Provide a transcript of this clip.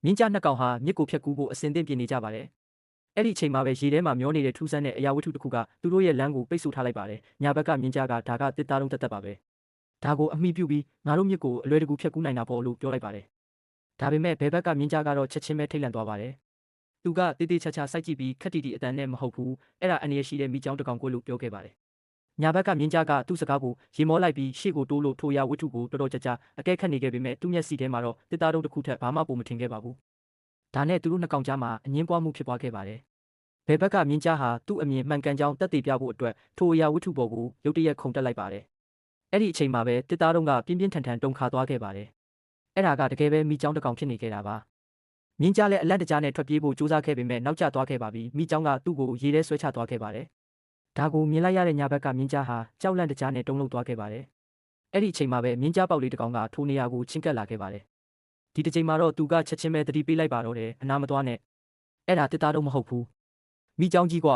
မြင်းကြားနှစ်ကောင်ဟာမြစ်ကိုဖြတ်ကူးဖို့အစဉ်သင့်ပြင်နေကြပါတယ်။အဲ့ဒီအချိန်မှာပဲရေထဲမှာမျောနေတဲ့ထူးဆန်းတဲ့အရာဝတ္ထုတစ်ခုကသူတို့ရဲ့လမ်းကိုပိတ်ဆို့ထားလိုက်ပါတယ်။ညာဘက်ကမြင်းကြားကဒါကတစ်သားလုံးသက်သက်ပါပဲ။ဒါကိုအမိပြုပြီးငါတို့မြစ်ကိုအလွယ်တကူဖြတ်ကူးနိုင်တာပေါ့လို့ပြောလိုက်ပါတယ်။ဒါပေမဲ့ဘယ်ဘက်ကမြင်းကြားကတော့ချက်ချင်းပဲထိတ်လန့်သွားပါတယ်။သူကတေးသေးချာချာစိုက်ကြည့်ပြီးခက်တီတီအတန်နဲ့မဟုတ်ဘူး။အဲ့ဒါအနေရရှိတဲ့မိချောင်းတစ်ကောင်ကိုလို့ပြောခဲ့ပါတယ်။ညာဘက်ကမြင်းကြားကသူ့စကားကိုရေမောလိုက်ပြီးရှေ့ကိုတိုးလို့ထိုအရာဝတ္ထုကိုတော်တော်ကြာကြာအကဲခတ်နေခဲ့ပေမဲ့သူ့မျက်စိထဲမှာတော့တစ်သားလုံးတစ်ခုထက်ဘာမှပိုမထင်ခဲ့ပါဘူး။ဒါနဲ့သူတို့နှစ်ကောင်ကြားမှာအငင်းပွားမှုဖြစ်ပွားခဲ့ပါတယ်။ဘယ်ဘက်ကမြင်းကြားဟာသူ့အမြင်မှန်ကန်ကြောင်းတက်တည်ပြဖို့အတွက်ထိုအရာဝတ္ထုပေါ်ကိုရုတ်တရက်ခုန်တက်လိုက်ပါတယ်။အဲ့ဒီအချိန်မှာပဲတစ်သားလုံးကပြင်းပြင်းထန်ထန်တုန်ခါသွားခဲ့ပါတယ်။အဲ့ဒါကတကယ်ပဲမိချောင်းတစ်ကောင်ဖြစ်နေခဲ့တာပါ။မြင်းကြားလည်းအလန့်တကြားနဲ့ထွက်ပြေးဖို့ကြိုးစားခဲ့ပေမဲ့နောက်ကျသွားခဲ့ပါပြီ။မိချောင်းကသူ့ကိုရေထဲဆွဲချသွားခဲ့ပါတယ်။ဒါကိုမြင်လိုက်ရတဲ့ညာဘက်ကမြင်းကြားဟာကြောက်လန့်တကြားနဲ့တုန်လှုပ်သွားခဲ့ပါတယ်။အဲ့ဒီအချိန်မှာပဲမြင်းကြားပေါက်လေးတစ်ကောင်ကထိုနေရာကိုချင်းကပ်လာခဲ့ပါတယ်။ဒီတစ်ချိန်မှာတော့သူကချက်ချင်းပဲသတိပေးလိုက်ပါတော့တယ်အနာမသွားနဲ့။အဲ့ဒါတစ်သားလုံးမဟုတ်ဘူး။မိချောင်းကြီးကွ